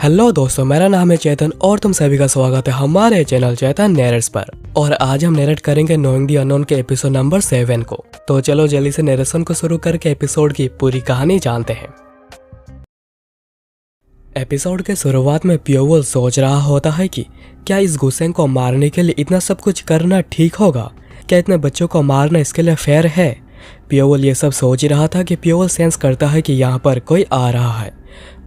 Hello दोस्तों, मेरा नाम है चेतन और तुम सभी का स्वागत है हमारे चैनल चेतन नैरेट्स पर। और आज हम नैरेट करेंगे नोइंग द अननोन के एपिसोड नंबर 7 को। तो चलो जल्दी से नैरेशन को शुरू करके एपिसोड की पूरी कहानी जानते हैं। एपिसोड के शुरुआत में पियोवल सोच रहा होता है कि क्या इस गुस्सेंग को मारने के लिए इतना सब कुछ करना ठीक होगा? क्या इतने बच्चों को मारना इसके लिए फेयर है? पियोवल ये सब सोच रहा था कि पियोवल सेंस करता है कि यहाँ पर कोई आ रहा है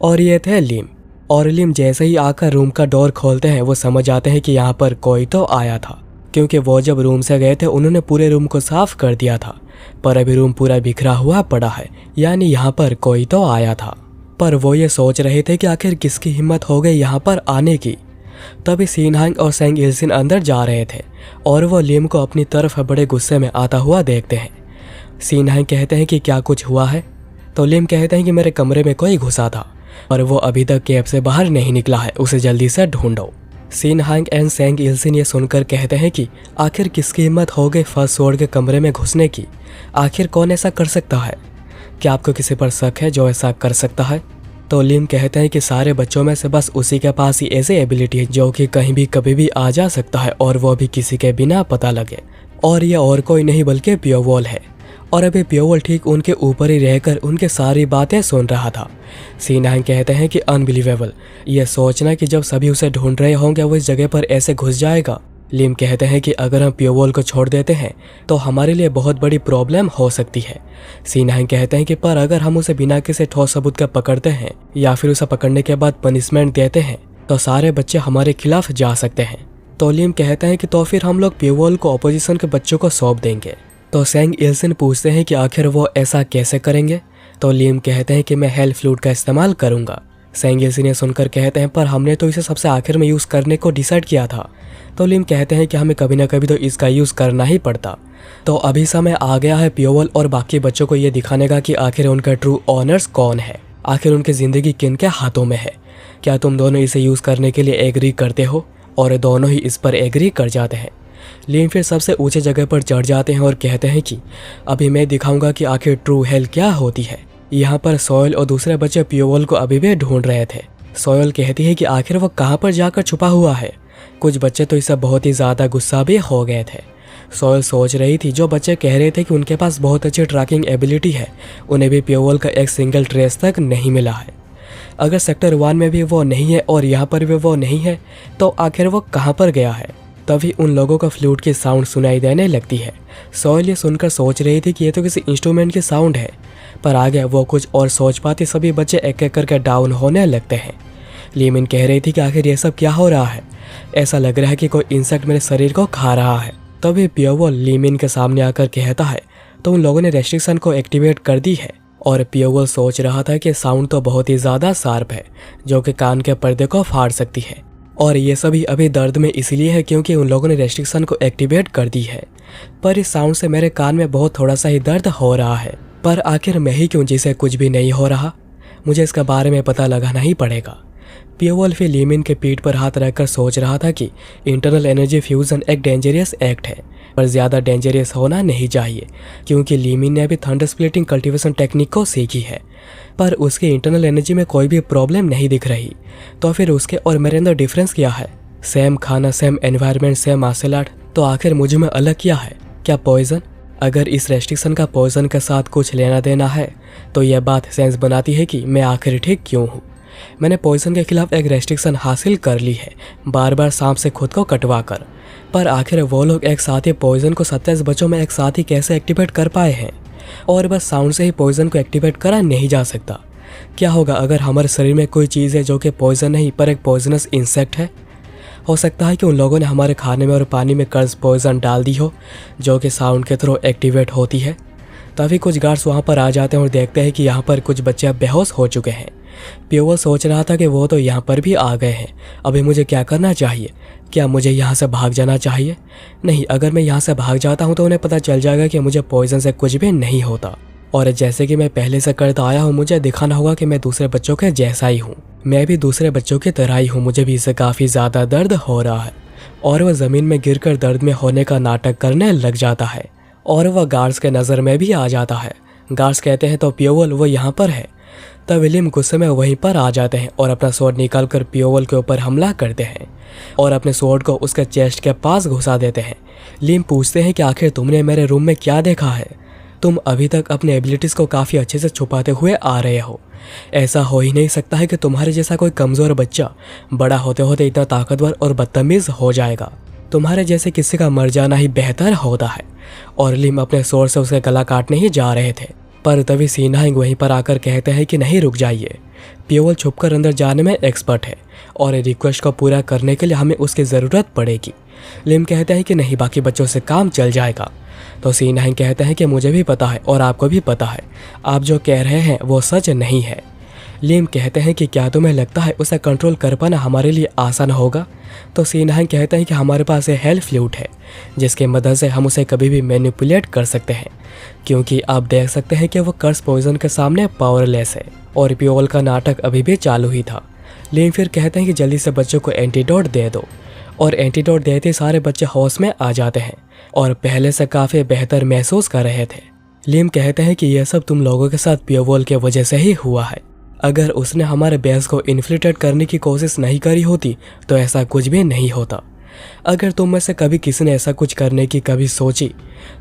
और ये थे लिम। और लिम जैसे ही आकर रूम का डोर खोलते हैं वो समझ आते हैं कि यहाँ पर कोई तो आया था, क्योंकि वो जब रूम से गए थे उन्होंने पूरे रूम को साफ कर दिया था। पर अभी रूम पूरा बिखरा हुआ पड़ा है, यानी यहाँ पर कोई तो आया था। पर वो ये सोच रहे थे कि आखिर किसकी हिम्मत हो गई यहाँ पर आने की। तभी सिनहांग और सेंग इल्सिन अंदर जा रहे थे और वो लिम को अपनी तरफ बड़े गुस्से में आता हुआ देखते हैं। सिनहांग कहते हैं कि क्या कुछ हुआ है? तो लिम कहते हैं कि मेरे कमरे में कोई घुसा था और वो अभी तक कैब से बाहर नहीं निकला है, उसे जल्दी से ढूंढो। सिनहांग एंड सेंग इल्सिन ये सुनकर कहते हैं कि आखिर किसकी हिम्मत हो गई फर्स्ट स्वॉर्ड के कमरे में घुसने की? आखिर कौन ऐसा कर सकता है? क्या आपको किसी पर शक है जो ऐसा कर सकता है? तो लिम कहते हैं कि सारे बच्चों में से बस उसी के पास ही ऐसी एबिलिटी है जो कि कहीं भी कभी भी आ जा सकता है और वो भी किसी के बिना पता लगे। और ये और कोई नहीं बल्कि पियोवल है। और अभी पियोवल ठीक उनके ऊपर ही रहकर उनके सारी बातें सुन रहा था। सिनहांग कहते हैं कि अनबिलीवेबल, ये सोचना कि जब सभी उसे ढूंढ रहे होंगे वो इस जगह पर ऐसे घुस जाएगा। लिम कहते हैं कि अगर हम पियोवल को छोड़ देते हैं तो हमारे लिए बहुत बड़ी प्रॉब्लम हो सकती है। सिनहांग कहते हैं कि पर अगर हम उसे बिना किसी ठोस सबूत के पकड़ते हैं या फिर उसे पकड़ने के बाद पनिशमेंट देते हैं तो सारे बच्चे हमारे खिलाफ जा सकते हैं। तो लिम कहते हैं कि तो फिर हम लोग पियोवल को ऑपोजिशन के बच्चों को सौंप देंगे। तो सेंग इल्सिन पूछते हैं कि आखिर वो ऐसा कैसे करेंगे? तो लिम कहते हैं कि मैं हेल फ्लूट का इस्तेमाल करूंगा। सेंग इल्सिन ये सुनकर कहते हैं पर हमने तो इसे सबसे आखिर में यूज़ करने को डिसाइड किया था। तो लिम कहते हैं कि हमें कभी ना कभी तो इसका यूज़ करना ही पड़ता। तो अभी समय आ गया है पियोवल और बाकी बच्चों को ये दिखाने का कि आखिर उनका ट्रू ऑनर्स कौन है, आखिर उनकी ज़िंदगी किन के हाथों में है। क्या तुम दोनों इसे यूज़ करने के लिए एग्री करते हो? और दोनों ही इस पर एग्री कर जाते हैं। लिम फिर सबसे ऊंचे जगह पर चढ़ जाते हैं और कहते हैं कि अभी मैं दिखाऊंगा कि आखिर ट्रू हेल क्या होती है। यहाँ पर सोयल और दूसरे बच्चे पियोवल को अभी भी ढूंढ रहे थे। सोयल कहती है कि आखिर वो कहाँ पर जाकर छुपा हुआ है। कुछ बच्चे तो इससे बहुत ही ज़्यादा गुस्सा भी हो गए थे। सोयल सोच रही थी जो बच्चे कह रहे थे कि उनके पास बहुत अच्छी ट्रैकिंग एबिलिटी है, उन्हें भी पियोवल का एक सिंगल ट्रेस तक नहीं मिला है। अगर सेक्टर 1 में भी वो नहीं है और यहाँ पर भी वो नहीं है तो आखिर वो कहाँ पर गया है? तभी उन लोगों का फ्लूट की साउंड सुनाई देने लगती है। सोयल ये सुनकर सोच रही थी कि ये तो किसी इंस्ट्रूमेंट की साउंड है, पर आगे वो कुछ और सोच पाती सभी बच्चे एक एक करके डाउन होने लगते हैं। लीमिन कह रही थी कि आखिर ये सब क्या हो रहा है? ऐसा लग रहा है कि कोई इंसेक्ट मेरे शरीर को खा रहा है। तभी पियोवल लीमिन के सामने आकर कहता है तो उन लोगों ने रेस्ट्रिक्शन को एक्टिवेट कर दी है। और पियोवल सोच रहा था कि साउंड तो बहुत ही ज़्यादा शार्प है जो कि कान के पर्दे को फाड़ सकती है। और ये सभी अभी दर्द में इसलिए है क्योंकि उन लोगों ने रेस्ट्रिक्शन को एक्टिवेट कर दी है। पर इस साउंड से मेरे कान में बहुत थोड़ा सा ही दर्द हो रहा है। पर आखिर मैं ही क्यों जिसे कुछ भी नहीं हो रहा? मुझे इसका बारे में पता लगाना ही पड़ेगा। पियोवल फिर लीमिन के पीठ पर हाथ रखकर सोच रहा था कि इंटरनल एनर्जी फ्यूजन एक डेंजरियस एक्ट है, पर ज़्यादा डेंजरियस होना नहीं चाहिए क्योंकि लीमिन ने अभी थंडर स्प्लिटिंग कल्टीवेशन टेक्निक को सीखी है। पर उसकी इंटरनल एनर्जी में कोई भी प्रॉब्लम नहीं दिख रही। तो फिर उसके और मेरे अंदर डिफरेंस क्या है? सेम खाना, same environment, same martial art, तो आखिर मुझ में अलग क्या है? क्या पॉइजन? अगर इस रेस्ट्रिक्शन का पॉइजन के साथ कुछ लेना देना है तो यह बात सेंस बनाती है कि मैं आखिर ठीक क्यों हूँ। मैंने पॉइजन के खिलाफ एक रेस्ट्रिक्शन हासिल कर ली है, बार बार सांप से खुद को कटवा कर। पर आखिर वो लोग एक साथ ही पॉइजन को 27 बच्चों में एक साथ ही कैसे एक्टिवेट कर पाए हैं? और बस साउंड से ही पॉइजन को एक्टिवेट करा नहीं जा सकता। क्या होगा अगर हमारे शरीर में कोई चीज़ है जो कि पॉइजन नहीं पर एक पॉइजनस इंसेक्ट है? हो सकता है कि उन लोगों ने हमारे खाने में और पानी में कर्ज पॉइजन डाल दी हो जो कि साउंड के थ्रू एक्टिवेट होती है। तभी कुछ गार्ड्स वहाँ पर आ जाते हैं और देखते हैं कि यहाँ पर कुछ बच्चे अब बेहोश हो चुके हैं। पियोवल सोच रहा था कि वो तो यहाँ पर भी आ गए हैं, अभी मुझे क्या करना चाहिए? क्या मुझे यहाँ से भाग जाना चाहिए? नहीं, अगर मैं यहाँ से भाग जाता हूँ तो उन्हें पता चल जाएगा कि मुझे पॉइजन से कुछ भी नहीं होता। और जैसे कि मैं पहले से करता आया हूँ मुझे दिखाना होगा कि मैं दूसरे बच्चों के जैसा ही हूँ, मैं भी दूसरे बच्चों की तरह ही हूँ। मुझे भी इससे काफ़ी ज़्यादा दर्द हो रहा है। और वह ज़मीन में गिरकर दर्द में होने का नाटक करने लग जाता है और वह गार्ड्स के नज़र में भी आ जाता है। गार्ड्स कहते हैं तो पियोवल वो यहाँ पर है। तब लिम गुस्से में वहीं पर आ जाते हैं और अपना स्वॉर्ड निकालकर पियोवल के ऊपर हमला करते हैं और अपने स्वॉर्ड को उसके चेस्ट के पास घुसा देते हैं। लिम पूछते हैं कि आखिर तुमने मेरे रूम में क्या देखा है? तुम अभी तक अपने एबिलिटीज को काफी अच्छे से छुपाते हुए आ रहे हो। ऐसा हो ही नहीं सकता है कि तुम्हारे जैसा कोई कमजोर बच्चा बड़ा होते होते इतना ताकतवर और बदतमीज हो जाएगा। तुम्हारे जैसे किसी का मर जाना ही बेहतर होता है। और लिम अपने स्वॉर्ड से उसका गला काटने ही जा रहे थे, पर तभी सीनहांग वहीं पर आकर कहते हैं कि नहीं, रुक जाइए। पियोवल छुपकर अंदर जाने में एक्सपर्ट है और रिक्वेस्ट को पूरा करने के लिए हमें उसकी ज़रूरत पड़ेगी। लिम कहते हैं कि नहीं, बाकी बच्चों से काम चल जाएगा। तो सीनहांग कहते हैं कि मुझे भी पता है और आपको भी पता है, आप जो कह रहे हैं वो सच नहीं है। लिम कहते हैं कि क्या तुम्हें लगता है उसे कंट्रोल कर पाना हमारे लिए आसान होगा? तो सीनहांग कहते हैं कि हमारे पास ये हेल फ्लूट है जिसकी मदद से हम उसे कभी भी मैनिपुलेट कर सकते हैं, क्योंकि आप देख सकते हैं कि वो कर्स पॉइजन के सामने पावरलेस है। और पियोवल का नाटक अभी भी चालू ही था। लिम फिर कहते हैं कि जल्दी से बच्चों को एंटीडोट दे दो, और एंटीडोट देते सारे बच्चे होश में आ जाते हैं और पहले से काफ़ी बेहतर महसूस कर रहे थे। लिम कहते हैं कि यह सब तुम लोगों के साथ पियोवल के वजह से ही हुआ है। अगर उसने हमारे बेस को इन्फ्लिक्टेड करने की कोशिश नहीं करी होती तो ऐसा कुछ भी नहीं होता। अगर तुम में से कभी किसी ने ऐसा कुछ करने की कभी सोची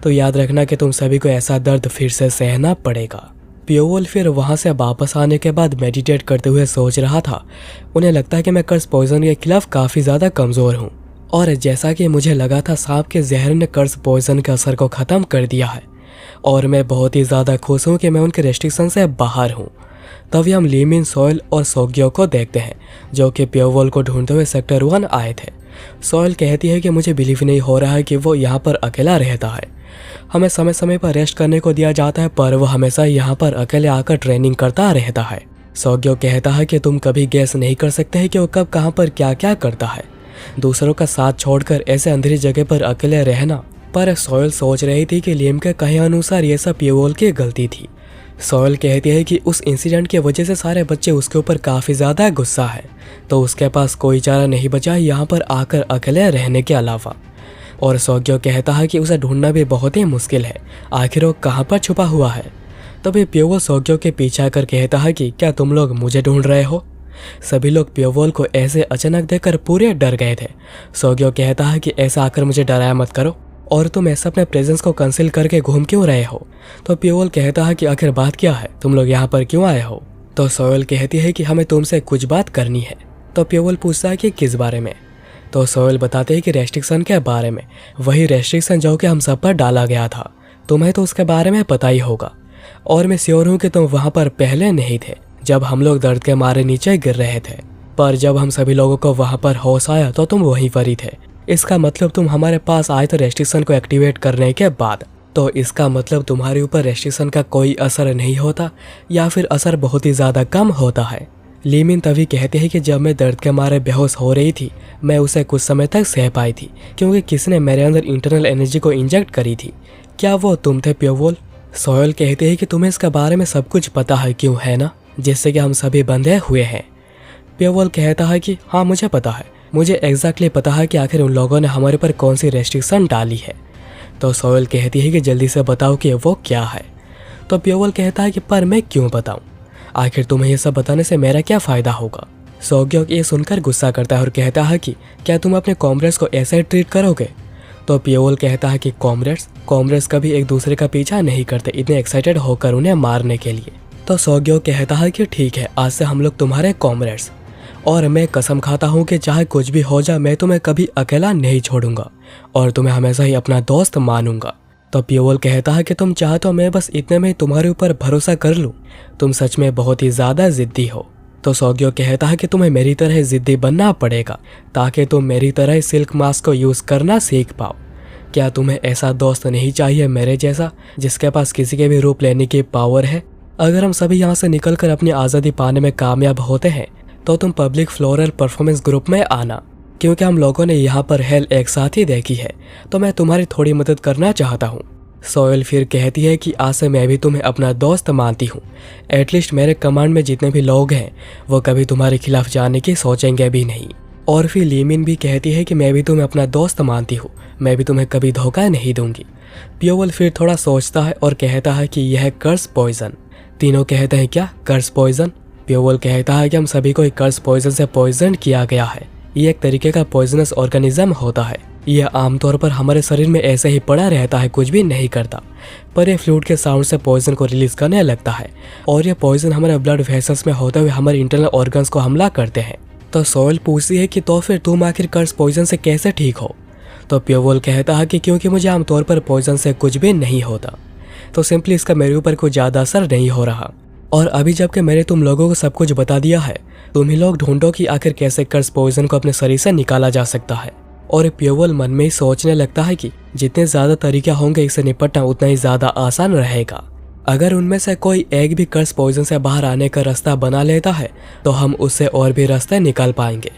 तो याद रखना कि तुम सभी को ऐसा दर्द फिर से सहना पड़ेगा। पियोवल फिर वहाँ से वापस आने के बाद मेडिटेट करते हुए सोच रहा था, उन्हें लगता है कि मैं कर्स पॉइजन के खिलाफ काफ़ी ज़्यादा कमज़ोर हूँ, और जैसा कि मुझे लगा था सांप के जहर ने कर्स पॉइजन के असर को ख़त्म कर दिया है, और मैं बहुत ही ज़्यादा खुश हूँ कि मैं उनके रेस्ट्रिक्शन से बाहर हूँ। तभी हम लीमिन, सोयल और सोग्यो को देखते हैं जो कि पियोवल को ढूंढते हुए सेक्टर 1 आए थे। सोयल कहती है कि मुझे बिलीव नहीं हो रहा है कि वो यहाँ पर अकेला रहता है। हमें समय समय पर रेस्ट करने को दिया जाता है, पर वो हमेशा यहाँ पर अकेले आकर ट्रेनिंग करता रहता है। सोग्यो कहता है कि तुम कभी गैस नहीं कर सकते हैं कि वो कब कहाँ पर क्या क्या करता है, दूसरों का साथ छोड़कर ऐसे अंधेरी जगह पर अकेले रहना। पर सोयल सोच रही थी कि लिम के कहे अनुसार ये सब पियोवल की गलती थी। सोयल कहती है कि उस इंसिडेंट की वजह से सारे बच्चे उसके ऊपर काफ़ी ज़्यादा गुस्सा है, तो उसके पास कोई चारा नहीं बचा यहाँ पर आकर अकेले रहने के अलावा। और सोग्यो कहता है कि उसे ढूंढना भी बहुत ही मुश्किल है, आखिर वो कहाँ पर छुपा हुआ है। तभी पियोवल सोग्यो के पीछे आकर कहता है कि क्या तुम लोग मुझे ढूंढ रहे हो? सभी लोग पियोवल को ऐसे अचानक देखकर पूरे डर गए थे। सोग्यो कहता है कि ऐसा आकर मुझे डराया मत करो, और तुम ऐसा अपने प्रेजेंस को कंसील करके घूम क्यों रहे हो? तो पियोवल कहता है कि आखिर बात क्या है, तुम लोग यहाँ पर क्यों आए हो? तो सोयल कहती है कि हमें तुमसे कुछ बात करनी है। तो पियोवल पूछता है कि किस बारे में? तो सोयल बताते हैं कि रेस्ट्रिक्शन के बारे में, वही रेस्ट्रिक्शन जो कि हम सब पर डाला गया था। तुम्हें तो उसके बारे में पता ही होगा, और मैं श्योर हूँ कि तुम वहाँ पर पहले नहीं थे जब हम लोग दर्द के मारे नीचे गिर रहे थे, पर जब हम सभी लोगों को वहाँ पर होश आया तो तुम वहीं पर ही थे। इसका मतलब तुम हमारे पास आए थे रेस्ट्रिक्शन को एक्टिवेट करने के बाद। तो इसका मतलब तुम्हारे ऊपर रेस्ट्रिक्शन का कोई असर नहीं होता, या फिर असर बहुत ही ज़्यादा कम होता है। लीमिन तभी कहते हैं कि जब मैं दर्द के मारे बेहोश हो रही थी मैं उसे कुछ समय तक सह पाई थी, क्योंकि किसी ने मेरे अंदर इंटरनल एनर्जी को इंजेक्ट करी थी। क्या वो तुम थे पियोवल? सोयल कहते हैं कि तुम्हें इसके बारे में सब कुछ पता है, क्यों है ना, जिससे कि हम सभी बंधे हुए हैं। पियोवल कहता है कि हाँ मुझे पता है, मुझे एग्जैक्टली पता है कि आखिर उन लोगों ने हमारे पर कौन सी रेस्ट्रिक्शन डाली है। तो सोयल कहती है कि जल्दी से बताओ कि वो क्या है। तो पियोवल कहता है कि पर मैं क्यों बताऊं, आखिर तुम्हें ये सब बताने से मेरा क्या फ़ायदा होगा। सोग्यो ये सुनकर गुस्सा करता है और कहता है कि क्या तुम अपने कॉमरेड्स को ऐसे ट्रीट करोगे? तो पियोवल कहता है कि कॉमरेड्स कभी एक दूसरे का पीछा नहीं करते इतने एक्साइटेड होकर उन्हें मारने के लिए। तो सोग्यो कहता है कि ठीक है, आज से हम लोग तुम्हारे कॉमरेड्स, और मैं कसम खाता हूँ कि चाहे कुछ भी हो जाए मैं तुम्हें कभी अकेला नहीं छोड़ूंगा और तुम्हें हमेशा ही अपना दोस्त मानूंगा। तो पियोवल कहता है कि तुम चाहते हो मैं बस इतने में तुम्हारे ऊपर भरोसा कर लूँ, तुम सच में बहुत ही ज़्यादा ज़िद्दी हो। तो सोग्यो कहता है कि तुम्हें मेरी तरह ज़िद्दी बनना पड़ेगा ताकि तुम मेरी तरह सिल्क मास्क को यूज़ करना सीख पाओ। क्या तुम्हें ऐसा दोस्त नहीं चाहिए मेरे जैसा, जिसके पास किसी के भी रूप लेने की पावर है? अगर हम सभी यहाँ से निकलकर अपनी आज़ादी पाने में कामयाब होते हैं तो तुम पब्लिक फ्लोरल परफॉर्मेंस ग्रुप में आना, क्योंकि हम लोगों ने यहाँ पर हेल एक साथ ही देखी है, तो मैं तुम्हारी थोड़ी मदद करना चाहता हूँ। सोयल फिर कहती है कि आज से मैं भी तुम्हें अपना दोस्त मानती हूँ, एटलीस्ट मेरे कमांड में जितने भी लोग हैं वो कभी तुम्हारे खिलाफ जाने की सोचेंगे भी नहीं। और फिर लीमिन भी कहती है कि मैं भी तुम्हें अपना दोस्त मानती हूँ, मैं भी तुम्हें कभी धोखा नहीं दूंगी। पियोवल फिर थोड़ा सोचता है और कहता है कि यह कर्स पॉइजन तीनों कहते हैं क्या, कर्स पॉइजन। प्योवल कहता है कि हम सभी को एक कर्स पॉइजन से पॉइजन किया गया है। ये एक तरीके का पॉइजनस ऑर्गेनिज्म होता है। यह आमतौर पर हमारे शरीर में ऐसे ही पड़ा रहता है, कुछ भी नहीं करता, पर यह फ्लूइड के साउंड से पॉइजन को रिलीज करने लगता है और यह पॉइजन हमारे ब्लड वेसल्स में होते हुए हमारे इंटरनल ऑर्गन्स को हमला करते हैं। तो सोयल पूछती है कि तो फिर तुम आखिर कर्स पॉइजन से कैसे ठीक हो। तो प्योवल कहता है कि क्योंकि मुझे आमतौर पर पॉइजन से कुछ भी नहीं होता, तो सिंपली इसका मेरे ऊपर कोई ज़्यादा असर नहीं हो रहा। और अभी जबकि मैंने तुम लोगों को सब कुछ बता दिया है, तुम ही लोग ढूंढो कि आखिर कैसे कर्स पॉइजन को अपने शरीर से निकाला जा सकता है। और प्योवल मन में ही सोचने लगता है कि जितने ज़्यादा तरीके होंगे इससे निपटना उतना ही ज़्यादा आसान रहेगा। अगर उनमें से कोई एक भी कर्स पॉइजन से बाहर आने का रास्ता बना लेता है तो हम उससे और भी रास्ते निकाल पाएंगे।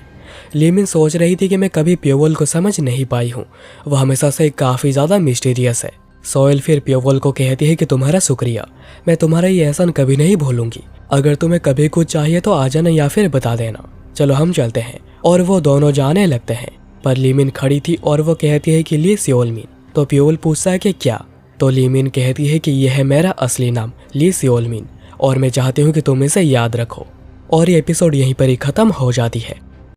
लीमिन सोच रही थी कि मैं कभी प्योवल को समझ नहीं पाई हूँ, वह हमेशा से काफ़ी ज़्यादा मिस्टीरियस है। सोयल फिर प्योवल को कहती है कि तुम्हारा शुक्रिया, मैं तुम्हारा ये एहसान कभी नहीं भूलूंगी। अगर तुम्हें कभी कुछ चाहिए तो आ जाना या फिर बता देना। चलो हम चलते हैं। और वो दोनों जाने लगते हैं, पर लीमिन खड़ी थी और वो कहती है कि ली सियोलमिन। तो प्योवल पूछता है कि क्या। तो लीमिन कहती है कि यह है मेरा असली नाम ली सियोलमिन और मैं चाहती हूँ कि तुम इसे याद रखो। और ये एपिसोड यहीं पर ही खत्म हो जाती है।